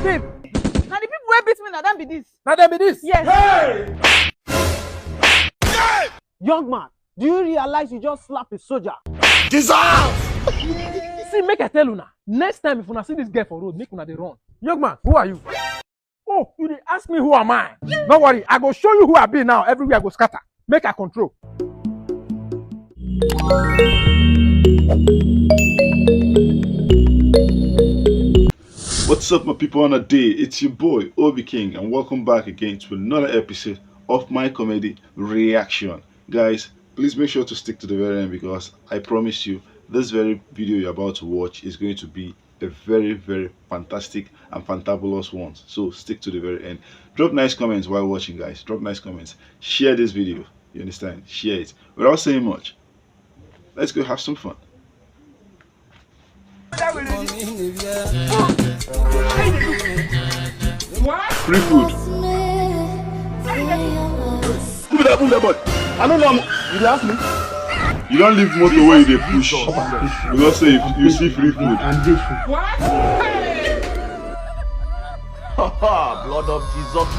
Babe, now the people who beat me, now them be this. Now them be this? Yes. Hey! Hey! Young man, do you realize you just slapped a soldier? Dissolve! See, make I tell you now. Next time if you see this girl for road, make una dey run. Young man, who are you? Oh, you dey ask me who am I? Don't worry, I go show you who I be now. Everywhere I go scatter. Make I control. What's up, my people on a day? It's your boy OBIKING, and welcome back again to another episode of my comedy reaction. Guys, please make sure to stick to the very end, because I promise you this very video you're about to watch is going to be a very fantastic and fantabulous one. So stick to the very end. Drop nice comments while watching, guys. Drop nice comments. Share this video. You understand? Share it. Without saying much, let's go have some fun. Free food. Who that boy? I don't know. You ask me? You don't leave motor where you push. You don't say you see free food. And this food. What? Haha, blood of Jesus.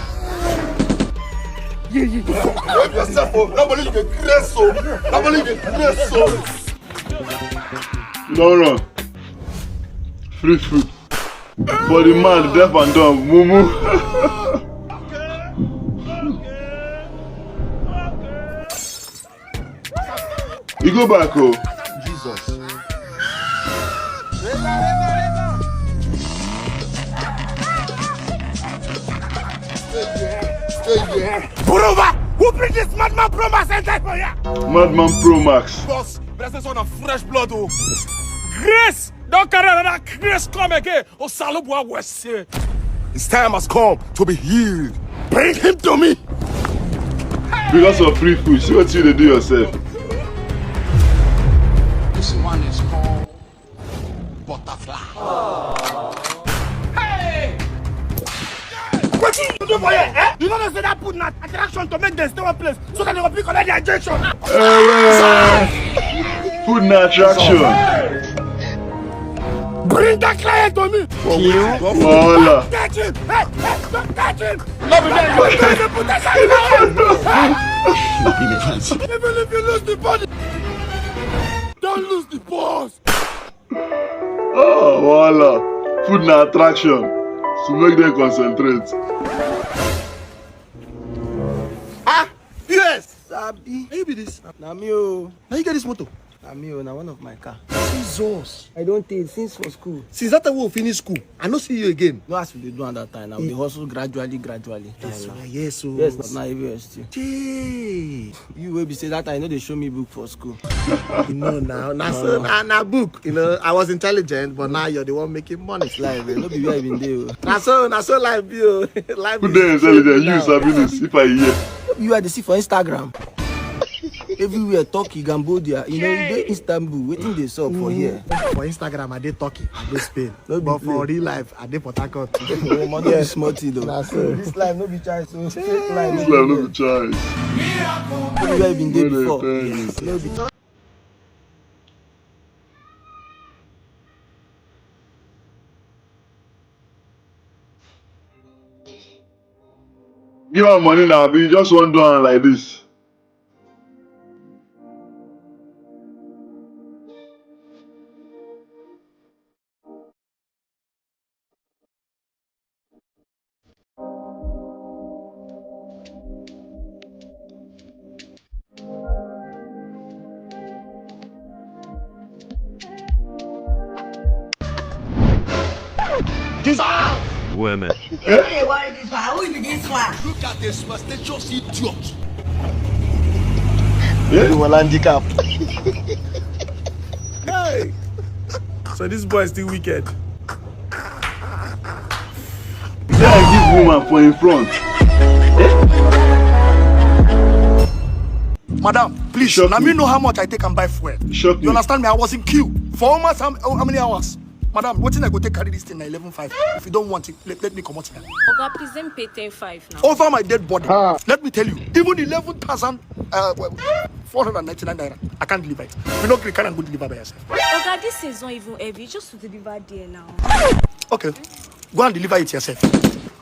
Help yourself, nobody can crash so. Nobody can crash so. Don't run. Free food. For the man, deaf and dumb. Mumu. You go back, oh. Jesus. Stay there. Brodda! Who bring this Madman Pro Max inside for ya? Madman Pro Max. Boss, there's this one of fresh blood, oh. Grace! Don't carry another grace come again. Oh, Salubwa was say. His time has come to be healed. Bring him to me. Because of free food, see what you do yourself. This one is called butterfly. Hey! What you do for you, eh? You know they say that put an attraction to make them stay one place so that they will pick on their injection. Food na attraction. Bring that client to me. Voila. Catch him. Hey, don't catch him. Even if you lose the body, don't lose the balls. Oh, voila. Food na attraction. To make them concentrate. Ah, yes. Sabi. How you be this? Na me o. Now you get this motor. Na me o. Na one of my car. Jesus. I don't think since for school. Since that time we finish school, I no see you again. No as we dey do at that time. Now we dey hustle gradually. Yes, so. Yes, na everywhere still. Hey. You will be say that time you know they show me book for school. You know now. Na book. You know, I was intelligent, but now you're the one making money. It's live. No be where I been there. Na so life be o. Life Who dey intelligent? You, Sabinus, if I hear. You are the see for Instagram. Everywhere Turkey, Cambodia, you know, you dey Istanbul, waiting they sup for here. For Instagram, I dey Turkey, I dey Spain. No But be for play. real life, I dey Port Harcourt. No be small thing though. Nah, so. This life no be choice, so fake life. This life no be choice. No be where I been there before. Yes. No be. Give am money now, but you just want to do am like this. Women. Hey, what is this one? Who is this one? Look at this superstitious idiot. Yeah? You will handicap. Hey. So this boy is still wicked. Say I give woman for in front. Madam, please, Shock let me. me know how much I take and buy fuel. Shock You me. understand me? I was in queue for almost how many hours? Madam, what thing I go take carry this thing na 11.5? If you don't want it, let me come out here. Oga, please let me pay 10.5 now. Over my dead body. Let me tell you, even 11,499 naira, I can't deliver it. If you don't click, can go deliver by yourself. Oga, this is not even heavy, just to deliver there now. Okay. Go and deliver it yourself.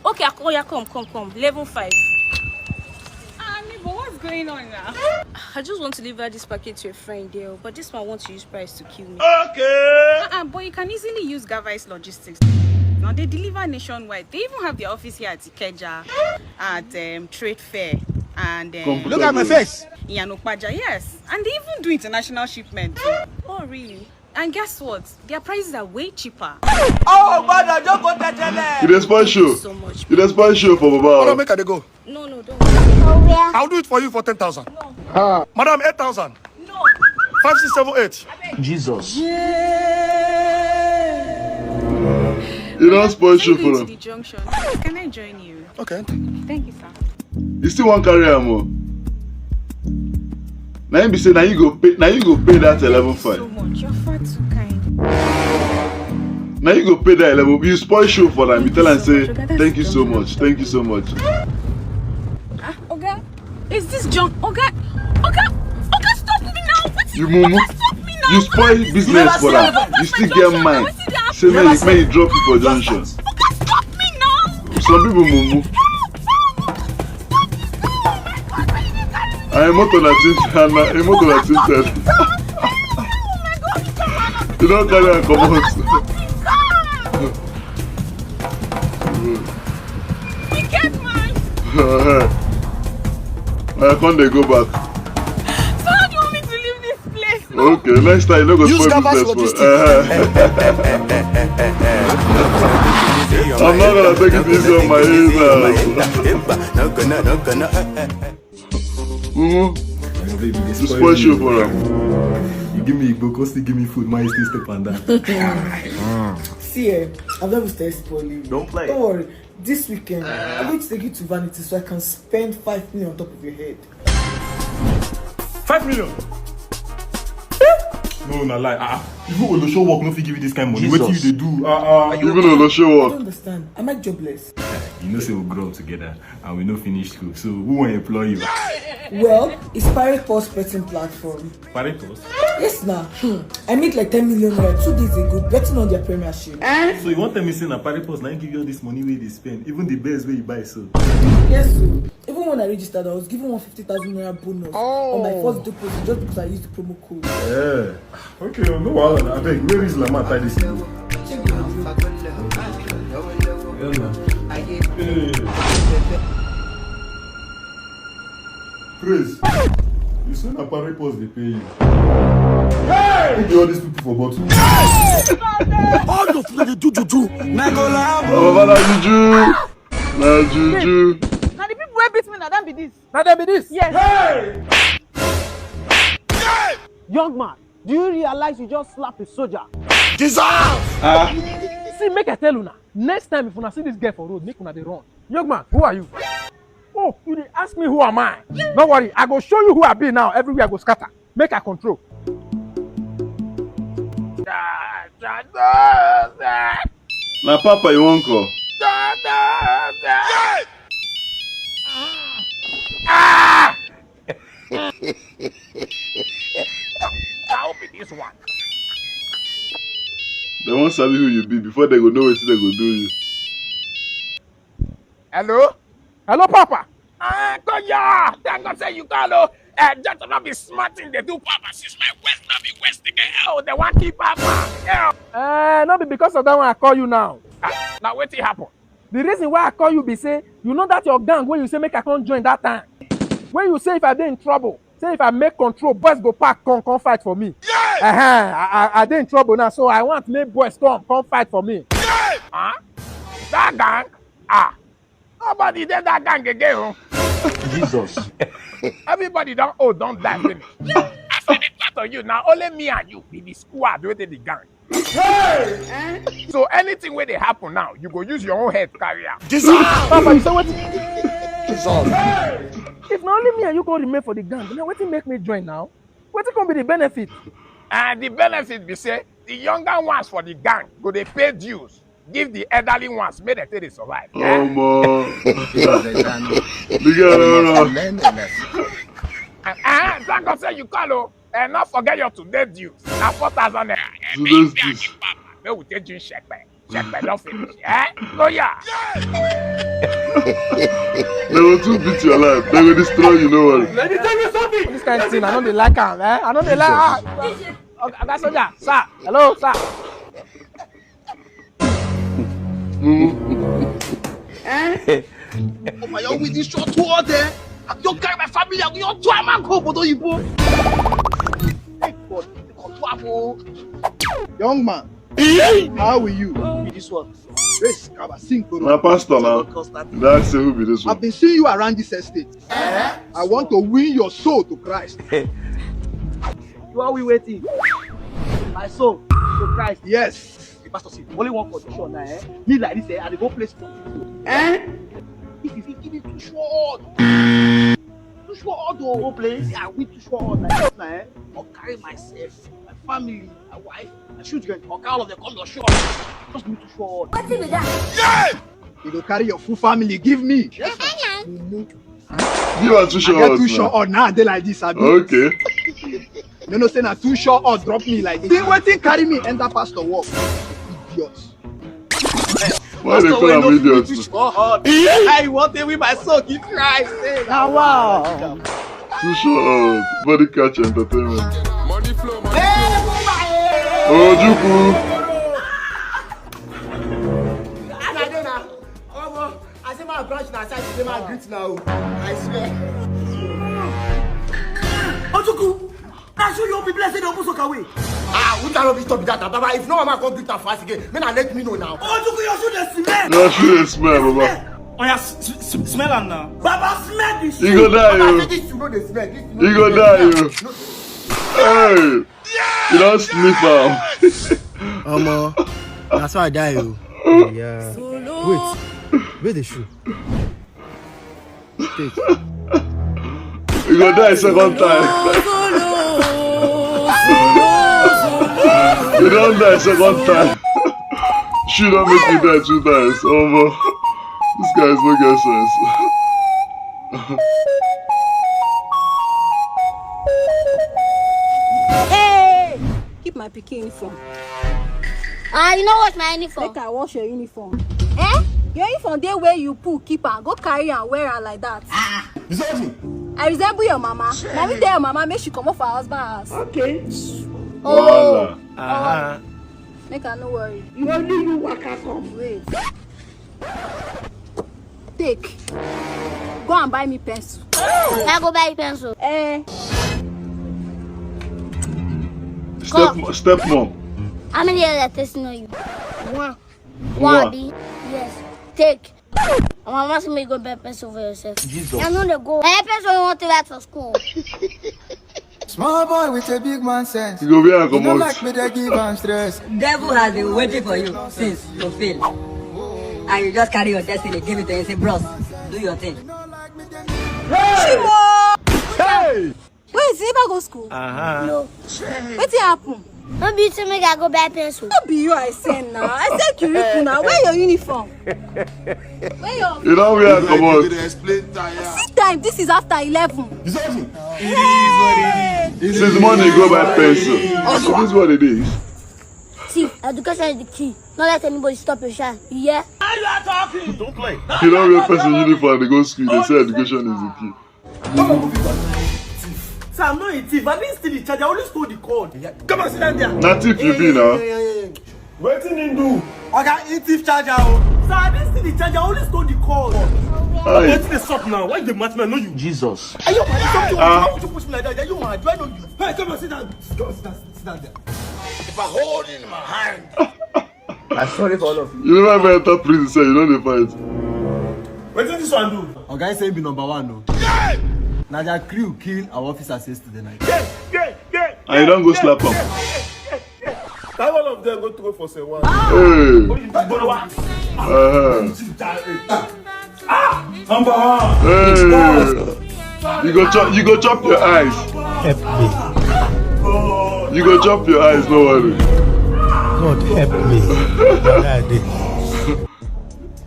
Okay, come. 11:05. But what's going on now? I just want to deliver this packet to a friend there, but this one wants to use price to kill me. Okay. But you can easily use Gavai's logistics. Now they deliver nationwide. They even have their office here at Ikeja, at Trade Fair, and Look at my face. In Yanokpaja, yes. And they even do international shipment. Oh, really? And guess what? Their prices are way cheaper. Oh, Brodda, don't go touch it. You despise show. So much. You despise show for Baba. Madam, make her go. No, don't. I'll do it for you for 10,000. No. Madam, 8,000. No. 5, 6, 7, 8. Jesus. You don't spoil show I'm for going to them. the junction. Can I join you? Okay. Thank you, sir. You still want carry am o? Now you be say now you go pay that 11 So fine. much. You're far too kind. Now you go pay that 11. You spoil show for them. You tell and say thank you so much. Thank you so much. Oga, is this junk? Oga, stop me now. What's You mumu. Stop me now. You spoil business for them. You still get mine. Say man you drop you for junction. Oga, stop me now. Some people mumu. I'm not on a tinted. You don't carry and come out. Get mine. I can't they go back. So how do you want me to leave this place now? Okay, next time you don't go Use spoil Gavai's business for. logistics. I'm not gonna take it easy on my ears. You spoil show for them. You give me Igbo, still give me food, my still step on that. See, I've never started spoiling. Don't play. Don't worry. This weekend, I'm going to take you to Vanity so I can spend 5 million on top of your head. 5 million? No, no lie. Even on the show work, no fit give you this kind of money. What you they do? Even on the show I work. don't understand. Am I jobless? You know, say we grow up together and we no finish school. So who want to employ you? Well, it's Pirate Pulse betting platform. Pirate Post? Yes, now. I made like 10 million naira 2 days ago betting on their premiership. So you want them missing a Pirate Post? Now you give you all this money where they spend, even the best way you buy. So Yes, so even when I registered, I was given 150,000 naira bonus on my first deposit just because I used the promo code. yeah. Okay, no wahala. I beg, where is Lama tie this in? Praise. You soon a Pirate Post they pay you. Hey! Who do all these people for bottle? All of them they do juju. Oh, Baba, juju. Na juju. Now the people who beat me, now that be this. Now there be this. Yes. Young man, do you realize you just slapped a soldier? See, make I tell you now. Next time if una see this girl for road, make una dey run. Young man, who are you? Oh, you dey ask me who am I? Don't worry, I go show you who I be now. Everywhere I go scatter. Make I control. Na Papa you won't call. I'll be this one. They won't sabi who you be before they go know what they go do you. Hello? Hello, Papa. Go ya. Thank God say you call. Just not be smart thing they do, Papa. Since my West not be West again. Oh, they want keep Papa. Not be because of that one I call you now. Now what happen? The reason why I call you be say, you know that your gang when you say make I can't join that time. When you say if I dey in trouble, say if I make control, boys go pack, come fight for me. I dey in trouble now, so I want make boys come fight for me. That gang? Nobody did that gang again. Jesus. Everybody don't die finish. After the part of you, now only me and you be the squad with the gang. So anything where they happen now, you go use your own head to carry out. Papa, you say what? If not only me and you go remain for the gang, then what make me join now? What can be the benefit? And the benefit be say the younger ones for the gang go they pay dues. Give the elderly ones, make them they survive. Oh, man. Thank God say you call and not forget your today dues. Now 4,000 naira. May we take you check back. Check my love finish. Eh? Lawyer. They will too beat your life. They will destroy you, no worry. Let me tell you something. This kind of thing, I don't like him, eh? I don't like I got soldier. Sir. Hello, sir. Oh my God, with this short tour there. You carry my family, you two man go, but you both. Young man, how are you? Be this one. My pastor now. That's who be this one. I've been seeing you around this estate. I want to win your soul to Christ. You are we waiting? My soul to Christ. Yes. The pastor said, only one condition now, eh? Me like this, I go place for you. Eh? If you give it too short. Too short, oh, go place. I win too short like this now, eh? I'll carry myself, my family, my wife, my children, I'll carry all of them come to short. Just me too short. What's it with that? Yeah! You go carry your full family, give me. Yes, You are too short. I get too short now, they like this, Abi. Okay. No, say na too short or drop me like this. Waiting carry me enter pastor work. Idiots. Why they call them idiots? I want it with my soul, give Christ. Now wow. Too short. Body catch entertainment. Money flow, money flow. Oh, Juku. I say my branch now, I say my greet now. I swear. Ojuku, I show you people say they almost walk away. We cannot be stop that, Baba. If no one can greet her fast again, then let me know now. Ojuku, you should the smell. You should smell, Baba. Oh yeah, smell am now. Baba, smell this. You go die, Baba, you. say this you know the smell. You go die, you. Hey, you don't sniff out. That's why I die, you. Yeah. Wait. Where the shoe? Take. You go die second time. You don't die second time. Shoe don't make you die 2 times. This guy is no get sense. Hey! Keep my pikin uniform. You know what's my uniform? Make I wash your uniform. Eh? Your uniform there where you pull, keep her, go carry and wear her like that. I resemble your mama. Now me tell your mama make she come off her husband's house. Okay. Oh. Make her no worry. You only you work at home. Wait. Take. Go and buy me pencil. I go buy pencil. Stepmom. How many years are testing on you? One. B. Yes. Take. My mama said me go buy pencil for yourself. Jesus. I know they go. I pencil you want to write for school. Small boy with a big man sense. You go be a You don't like me, they give and stress. Devil has been waiting for you since you fail. And you just carry your destiny, give it to him and say, bros, do your thing. Hey! Wait, you never go school? No. What happen? Don't be to me, I go buy pencil. Don't be you, I say now. I said Kiriku now. Wear your uniform. Where your... You know we are come on. See time, this is after 11. Hey! Since morning you go buy pencil. So this is what it is. See, education is the key. Don't let anybody stop your shine. You hear? Now you are talking. Don't play. You don't wear pencil uniform, they go school, they say education is the key. So I'm not a thief. I didn't steal the charger. I only stole the cord. Come on, sit down there. Not thief you be now. What did you do? I got a thief charger. So I didn't steal the charger. I only stole the cord. What's this up now? Why the matchman? I know you. Jesus. Are you mad? Why would you push me like that? Are you mad? Do I know you? Hey, come on, sit down. Go, sit down there. If I hold it in my hand. I'm sorry for all of you. You never ever enter prison, say you know the fight. What did this one do? Our guy say be number 1, no. Now that crew kill our officers yesterday night. And you don't go slap him. That one of them go to go for say one. Hey. Number 1. Hey. You go chop your eyes. Help me. You go chop your eyes, no worry. God help me.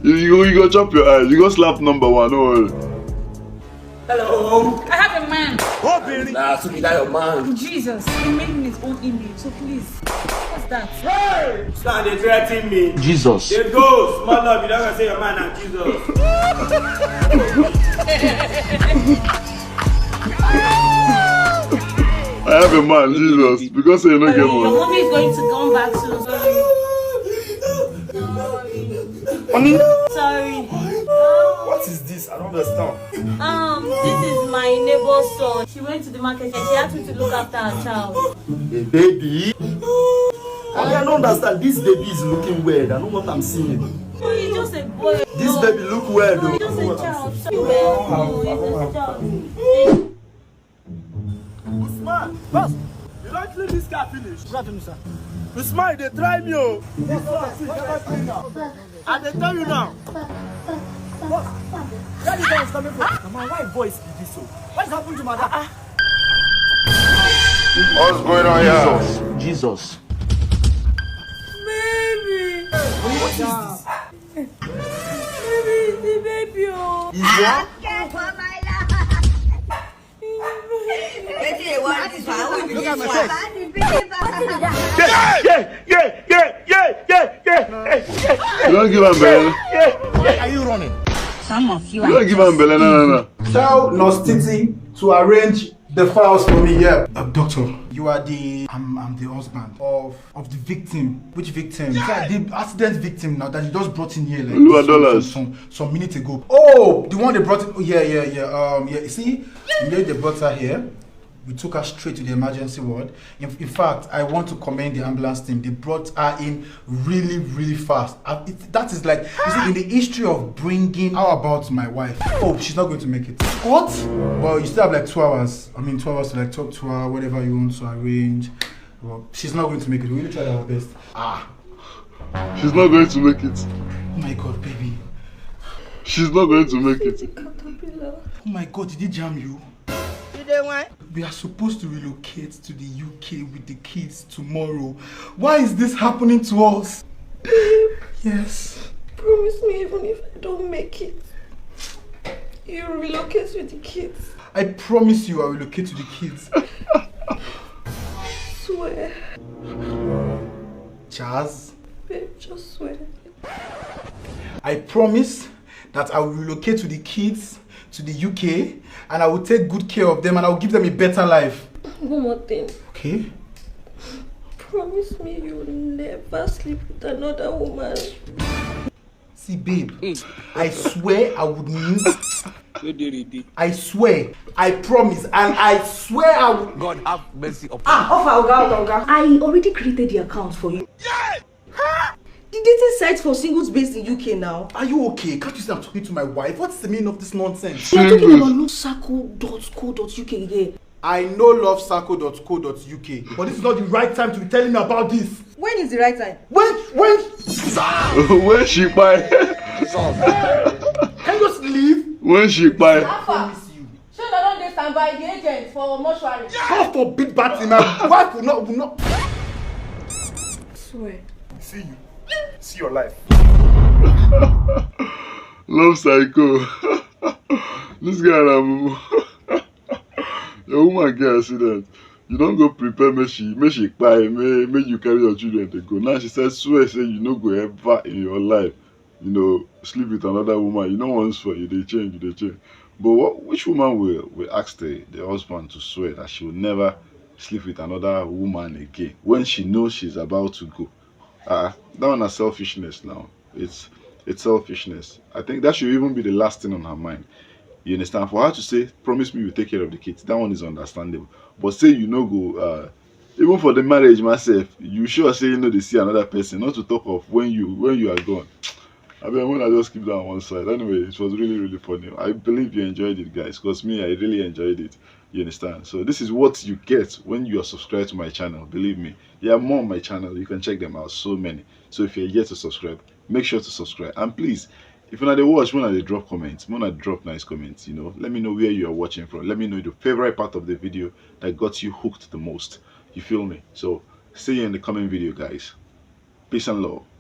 You go chop your eyes. You go slap number 1, no worry. Hello. I have a man. Nah, so be that your man. Jesus, he made in his own image, so please. What's that? Hey! Stand they threatening me. Jesus. They go, small love, you don't say your man and Jesus. I have a man, Jesus, because you don't get Your one. mommy is going to come back soon. Sorry. What is this? I don't understand. This is my neighbor's son. She went to the market and she asked me to look after her child. A baby? I don't understand. This baby is looking weird. I don't know what I'm seeing. Oh, he's just a boy. This baby look weird though. He's just a child. He's just a child. Usman, boss, you don't clean this car finish. Good afternoon, sir. Usman, they try me, oh. And they tell you now. Boss, where the guy is coming from? Mama, why voice is this so? What is happening to my dad? What's going on here? Jesus. Baby. What is this? Baby, it's the baby, oh. Is what? Look at my face. You don't give him belly. Why are you running? Some of you You don't give him belly, no. Tell Nostiti to arrange the files for me. Yeah. Doctor, you are the I'm the husband of the victim. Which victim? The accident victim now that you just brought in here Oluwa like Dollarz. some minutes ago. Oh, the one they brought in. Oh, yeah. You see, they brought her here. We took her straight to the emergency ward. In fact, I want to commend the ambulance team. They brought her in really, really fast. That is like, you see, in the history of bringing. How about my wife? Oh, she's not going to make it. What? Well, you still have like 2 hours. 2 hours to like talk to her, whatever you want to arrange. Well, she's not going to make it. We really tried our best. She's not going to make it. Oh my God, baby. She's not going to make it. Oh my God, did he jam you? We are supposed to relocate to the UK with the kids tomorrow. Why is this happening to us? Yes. Promise me, even if I don't make it, you relocate with the kids. I promise you I will relocate to the kids. Swear. Chaz, Babe, just swear. I promise that I will relocate to the kids to the UK and I will take good care of them and I will give them a better life. One more thing. Okay? Promise me you will never sleep with another woman. See, babe, I swear I would not. I swear, I promise, and I swear I will. God have mercy upon Oga. I already created the account for you. Yeah! The dating site for singles based in UK now. Are you okay? Can't you see I'm talking to my wife? What's the meaning of this nonsense? You're talking about lovesacco.co.uk again. I know lovesacco.co.uk, but this is not the right time to be telling me about this. When is the right time? When she buy? Can you just leave? When she buy? I promise you. So they don't dey stand by the agent for mortuary. God forbid bad thing. My wife will not. Swear. See you. See your life. Love psycho. This guy your woman girl see that. You don't go prepare make she buy, make you carry your children to go. Now she says swear say you no go ever in your life, sleep with another woman. You know once for you they change. But which woman will ask the husband to swear that she will never sleep with another woman again when she knows she's about to go? That one is selfishness now. It's selfishness. I think that should even be the last thing on her mind. You understand? For her to say, promise me you take care of the kids, that one is understandable. But say you no go, even for the marriage myself, you sure say they see another person, not to talk of when you are gone. I mean, when I just keep that on one side. Anyway, it was really, really funny. I believe you enjoyed it, guys, because me, I really enjoyed it. You understand? So this is what you get when you are subscribed to my channel. Believe me, there are more on my channel. You can check them out. So many. So if you're yet to subscribe, make sure to subscribe. And please, if you're not watch, when I drop comments, when I drop nice comments, let me know where you are watching from. Let me know the favorite part of the video that got you hooked the most. You feel me? So see you in the coming video, guys. Peace and love.